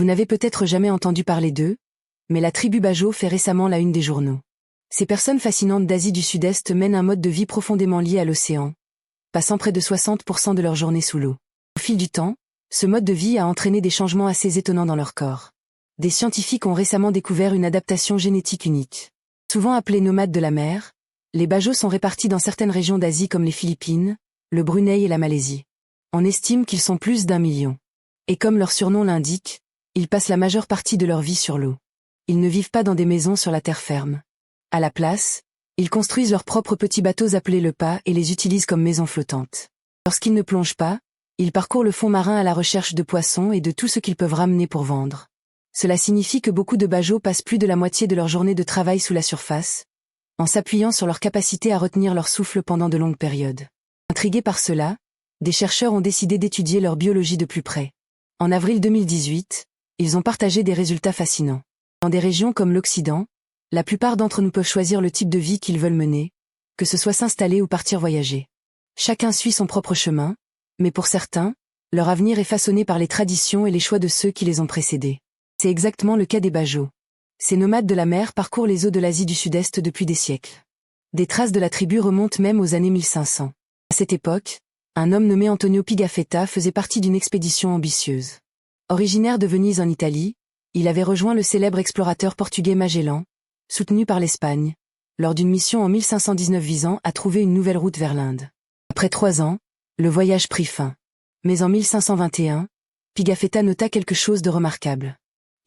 Vous n'avez peut-être jamais entendu parler d'eux, mais la tribu Bajo fait récemment la une des journaux. Ces personnes fascinantes d'Asie du Sud-Est mènent un mode de vie profondément lié à l'océan, passant près de 60% de leur journée sous l'eau. Au fil du temps, ce mode de vie a entraîné des changements assez étonnants dans leur corps. Des scientifiques ont récemment découvert une adaptation génétique unique. Souvent appelés nomades de la mer, les Bajos sont répartis dans certaines régions d'Asie comme les Philippines, le Brunei et la Malaisie. On estime qu'ils sont plus d'1 million. Et comme leur surnom l'indique, ils passent la majeure partie de leur vie sur l'eau. Ils ne vivent pas dans des maisons sur la terre ferme. À la place, ils construisent leurs propres petits bateaux appelés le pas et les utilisent comme maisons flottantes. Lorsqu'ils ne plongent pas, ils parcourent le fond marin à la recherche de poissons et de tout ce qu'ils peuvent ramener pour vendre. Cela signifie que beaucoup de Bajos passent plus de la moitié de leur journée de travail sous la surface, en s'appuyant sur leur capacité à retenir leur souffle pendant de longues périodes. Intrigués par cela, des chercheurs ont décidé d'étudier leur biologie de plus près. En avril 2018, ils ont partagé des résultats fascinants. Dans des régions comme l'Occident, la plupart d'entre nous peuvent choisir le type de vie qu'ils veulent mener, que ce soit s'installer ou partir voyager. Chacun suit son propre chemin, mais pour certains, leur avenir est façonné par les traditions et les choix de ceux qui les ont précédés. C'est exactement le cas des Bajos. Ces nomades de la mer parcourent les eaux de l'Asie du Sud-Est depuis des siècles. Des traces de la tribu remontent même aux années 1500. À cette époque, un homme nommé Antonio Pigafetta faisait partie d'une expédition ambitieuse. Originaire de Venise en Italie, il avait rejoint le célèbre explorateur portugais Magellan, soutenu par l'Espagne, lors d'une mission en 1519 visant à trouver une nouvelle route vers l'Inde. Après 3 ans, le voyage prit fin. Mais en 1521, Pigafetta nota quelque chose de remarquable.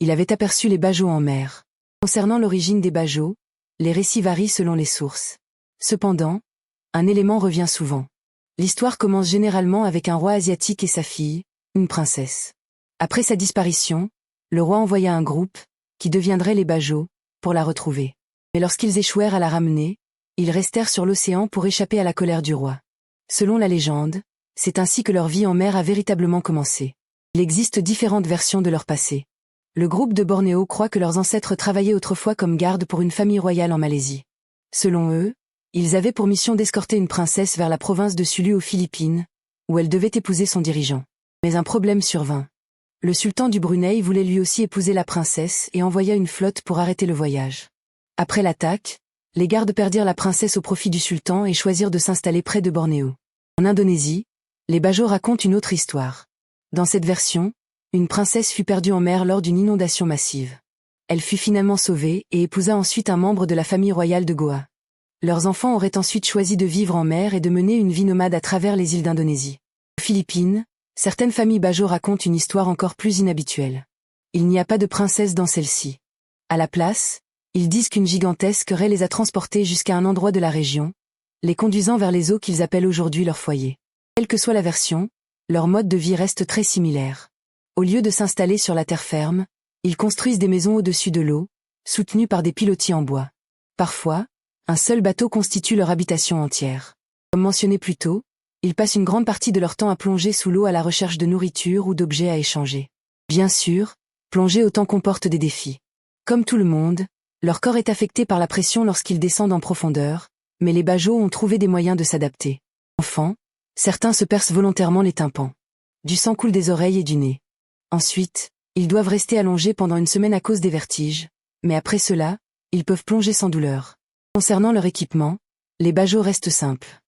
Il avait aperçu les Bajos en mer. Concernant l'origine des Bajos, les récits varient selon les sources. Cependant, un élément revient souvent. L'histoire commence généralement avec un roi asiatique et sa fille, une princesse. Après sa disparition, le roi envoya un groupe, qui deviendrait les Bajos, pour la retrouver. Mais lorsqu'ils échouèrent à la ramener, ils restèrent sur l'océan pour échapper à la colère du roi. Selon la légende, c'est ainsi que leur vie en mer a véritablement commencé. Il existe différentes versions de leur passé. Le groupe de Bornéo croit que leurs ancêtres travaillaient autrefois comme gardes pour une famille royale en Malaisie. Selon eux, ils avaient pour mission d'escorter une princesse vers la province de Sulu aux Philippines, où elle devait épouser son dirigeant. Mais un problème survint. Le sultan du Brunei voulait lui aussi épouser la princesse et envoya une flotte pour arrêter le voyage. Après l'attaque, les gardes perdirent la princesse au profit du sultan et choisirent de s'installer près de Bornéo. En Indonésie, les Bajos racontent une autre histoire. Dans cette version, une princesse fut perdue en mer lors d'une inondation massive. Elle fut finalement sauvée et épousa ensuite un membre de la famille royale de Goa. Leurs enfants auraient ensuite choisi de vivre en mer et de mener une vie nomade à travers les îles d'Indonésie. Aux Philippines, certaines familles Bajos racontent une histoire encore plus inhabituelle. Il n'y a pas de princesse dans celle-ci. À la place, ils disent qu'une gigantesque raie les a transportés jusqu'à un endroit de la région, les conduisant vers les eaux qu'ils appellent aujourd'hui leur foyer. Quelle que soit la version, leur mode de vie reste très similaire. Au lieu de s'installer sur la terre ferme, ils construisent des maisons au-dessus de l'eau, soutenues par des pilotis en bois. Parfois, un seul bateau constitue leur habitation entière. Comme mentionné plus tôt, ils passent une grande partie de leur temps à plonger sous l'eau à la recherche de nourriture ou d'objets à échanger. Bien sûr, plonger autant comporte des défis. Comme tout le monde, leur corps est affecté par la pression lorsqu'ils descendent en profondeur, mais les Bajos ont trouvé des moyens de s'adapter. Enfants, certains se percent volontairement les tympans. Du sang coule des oreilles et du nez. Ensuite, ils doivent rester allongés pendant une semaine à cause des vertiges, mais après cela, ils peuvent plonger sans douleur. Concernant leur équipement, les Bajos restent simples.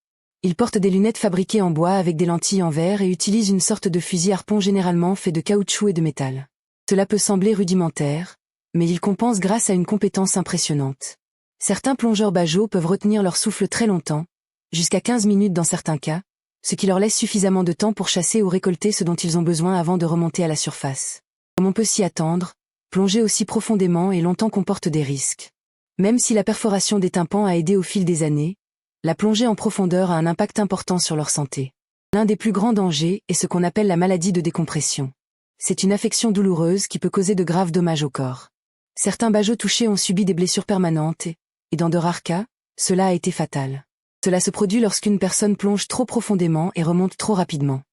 Ils portent des lunettes fabriquées en bois avec des lentilles en verre et utilisent une sorte de fusil harpon généralement fait de caoutchouc et de métal. Cela peut sembler rudimentaire, mais ils compensent grâce à une compétence impressionnante. Certains plongeurs Bajos peuvent retenir leur souffle très longtemps, jusqu'à 15 minutes dans certains cas, ce qui leur laisse suffisamment de temps pour chasser ou récolter ce dont ils ont besoin avant de remonter à la surface. Comme on peut s'y attendre, plonger aussi profondément et longtemps comporte des risques. Même si la perforation des tympans a aidé au fil des années, la plongée en profondeur a un impact important sur leur santé. L'un des plus grands dangers est ce qu'on appelle la maladie de décompression. C'est une affection douloureuse qui peut causer de graves dommages au corps. Certains Bajos touchés ont subi des blessures permanentes et dans de rares cas, cela a été fatal. Cela se produit lorsqu'une personne plonge trop profondément et remonte trop rapidement.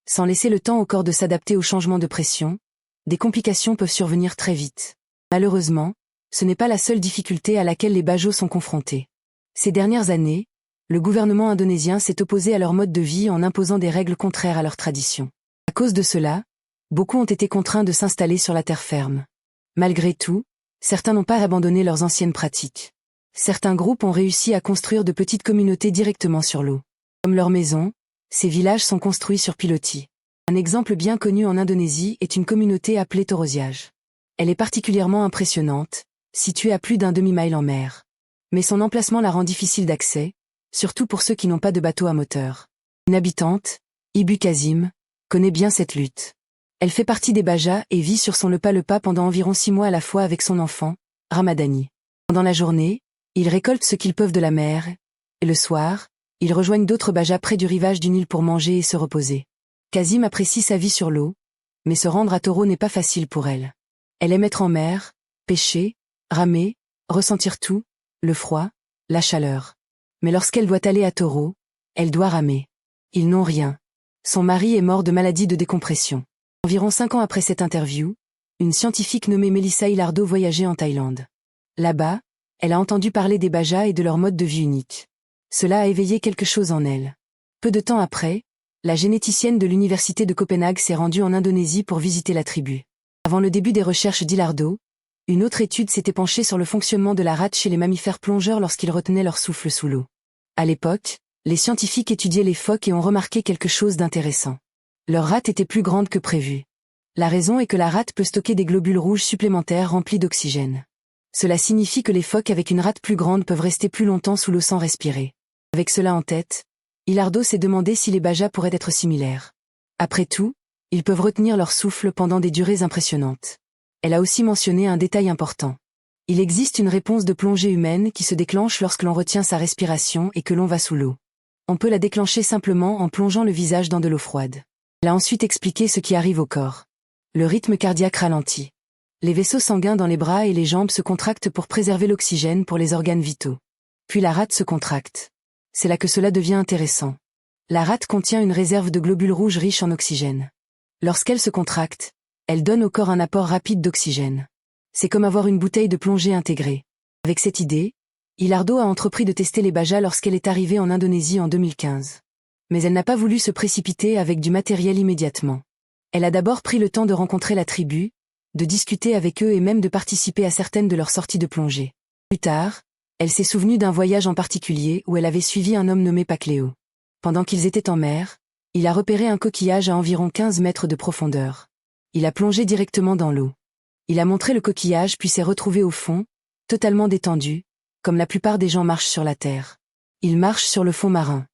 Sans laisser le temps au corps de s'adapter aux changements de pression, des complications peuvent survenir très vite. Malheureusement, ce n'est pas la seule difficulté à laquelle les Bajos sont confrontés. Ces dernières années, le gouvernement indonésien s'est opposé à leur mode de vie en imposant des règles contraires à leurs traditions. À cause de cela, Beaucoup ont été contraints de s'installer sur la terre ferme. Malgré tout, certains n'ont pas abandonné leurs anciennes pratiques. Certains groupes ont réussi à construire de petites communautés directement sur l'eau. Comme leur maison, ces villages sont construits sur pilotis. Un exemple bien connu en Indonésie est une communauté appelée Torosiaj. Elle est particulièrement impressionnante, située à plus d'un demi-mile en mer. Mais son emplacement la rend difficile d'accès, surtout pour ceux qui n'ont pas de bateau à moteur. Une habitante, Ibu Kazim, connaît bien cette lutte. Elle fait partie des Bajas et vit sur son lepa pendant environ 6 mois à la fois avec son enfant, Ramadani. Pendant la journée, ils récoltent ce qu'ils peuvent de la mer, et le soir, ils rejoignent d'autres Bajas près du rivage d'une île pour manger et se reposer. Kazim apprécie sa vie sur l'eau, mais se rendre à Toro n'est pas facile pour elle. Elle aime être en mer, pêcher, ramer, ressentir tout, le froid, la chaleur. Mais lorsqu'elle doit aller à Toro, elle doit ramer. Ils n'ont rien. Son mari est mort de maladie de décompression. Environ 5 ans après cette interview, une scientifique nommée Melissa Hilardo voyageait en Thaïlande. Là-bas, elle a entendu parler des Bajas et de leur mode de vie unique. Cela a éveillé quelque chose en elle. Peu de temps après, la généticienne de l'université de Copenhague s'est rendue en Indonésie pour visiter la tribu. Avant le début des recherches d'Hilardo, une autre étude s'était penchée sur le fonctionnement de la rate chez les mammifères plongeurs lorsqu'ils retenaient leur souffle sous l'eau. À l'époque, les scientifiques étudiaient les phoques et ont remarqué quelque chose d'intéressant. Leur rate était plus grande que prévu. La raison est que la rate peut stocker des globules rouges supplémentaires remplis d'oxygène. Cela signifie que les phoques avec une rate plus grande peuvent rester plus longtemps sous l'eau sans respirer. Avec cela en tête, Hilardo s'est demandé si les Bajas pourraient être similaires. Après tout, ils peuvent retenir leur souffle pendant des durées impressionnantes. Elle a aussi mentionné un détail important. Il existe une réponse de plongée humaine qui se déclenche lorsque l'on retient sa respiration et que l'on va sous l'eau. On peut la déclencher simplement en plongeant le visage dans de l'eau froide. Elle a ensuite expliqué ce qui arrive au corps. Le rythme cardiaque ralentit. Les vaisseaux sanguins dans les bras et les jambes se contractent pour préserver l'oxygène pour les organes vitaux. Puis la rate se contracte. C'est là que cela devient intéressant. La rate contient une réserve de globules rouges riches en oxygène. Lorsqu'elle se contracte, elle donne au corps un apport rapide d'oxygène. C'est comme avoir une bouteille de plongée intégrée. Avec cette idée, Hilardo a entrepris de tester les Bajas lorsqu'elle est arrivée en Indonésie en 2015. Mais elle n'a pas voulu se précipiter avec du matériel immédiatement. Elle a d'abord pris le temps de rencontrer la tribu, de discuter avec eux et même de participer à certaines de leurs sorties de plongée. Plus tard, elle s'est souvenue d'un voyage en particulier où elle avait suivi un homme nommé Pacléo. Pendant qu'ils étaient en mer, il a repéré un coquillage à environ 15 mètres de profondeur. Il a plongé directement dans l'eau. Il a montré le coquillage puis s'est retrouvé au fond, totalement détendu, comme la plupart des gens marchent sur la terre. Ils marchent sur le fond marin.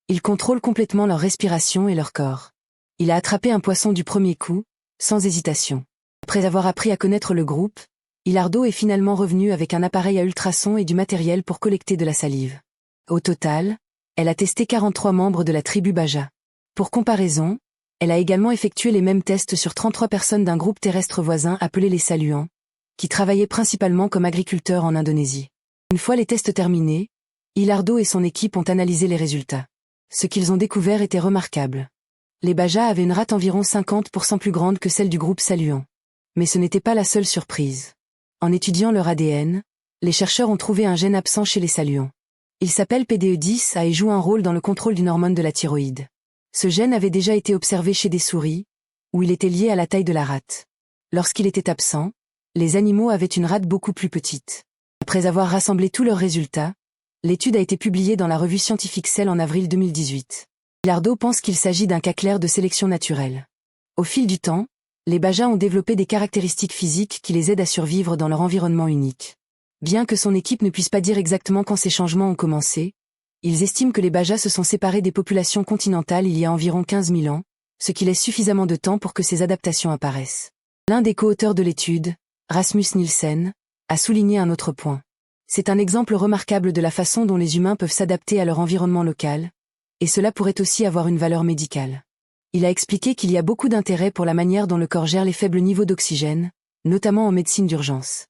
Ils contrôlent complètement leur respiration et leur corps. Il a attrapé un poisson du premier coup, sans hésitation. Après avoir appris à connaître le groupe, Hilardo est finalement revenu avec un appareil à ultrasons et du matériel pour collecter de la salive. Au total, elle a testé 43 membres de la tribu Baja. Pour comparaison, elle a également effectué les mêmes tests sur 33 personnes d'un groupe terrestre voisin appelé les Saluans, qui travaillaient principalement comme agriculteurs en Indonésie. Une fois les tests terminés, Hilardo et son équipe ont analysé les résultats. Ce qu'ils ont découvert était remarquable. Les Bajas avaient une rate environ 50% plus grande que celle du groupe Saluan. Mais ce n'était pas la seule surprise. En étudiant leur ADN, les chercheurs ont trouvé un gène absent chez les Saluans. Il s'appelle PDE10A et joue un rôle dans le contrôle d'une hormone de la thyroïde. Ce gène avait déjà été observé chez des souris, où il était lié à la taille de la rate. Lorsqu'il était absent, les animaux avaient une rate beaucoup plus petite. Après avoir rassemblé tous leurs résultats, l'étude a été publiée dans la revue scientifique Cell en avril 2018. Hilardo pense qu'il s'agit d'un cas clair de sélection naturelle. Au fil du temps, les Bajas ont développé des caractéristiques physiques qui les aident à survivre dans leur environnement unique. Bien que son équipe ne puisse pas dire exactement quand ces changements ont commencé, ils estiment que les Bajas se sont séparés des populations continentales il y a environ 15 000 ans, ce qui laisse suffisamment de temps pour que ces adaptations apparaissent. L'un des co-auteurs de l'étude, Rasmus Nielsen, a souligné un autre point. C'est un exemple remarquable de la façon dont les humains peuvent s'adapter à leur environnement local, et cela pourrait aussi avoir une valeur médicale. Il a expliqué qu'il y a beaucoup d'intérêt pour la manière dont le corps gère les faibles niveaux d'oxygène, notamment en médecine d'urgence.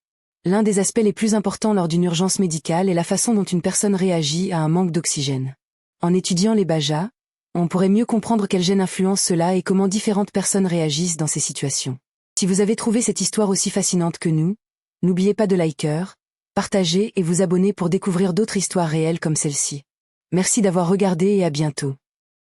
L'un des aspects les plus importants lors d'une urgence médicale est la façon dont une personne réagit à un manque d'oxygène. En étudiant les Bajas, on pourrait mieux comprendre quel gène influence cela et comment différentes personnes réagissent dans ces situations. Si vous avez trouvé cette histoire aussi fascinante que nous, n'oubliez pas de liker, partager et vous abonner pour découvrir d'autres histoires réelles comme celle-ci. Merci d'avoir regardé et à bientôt.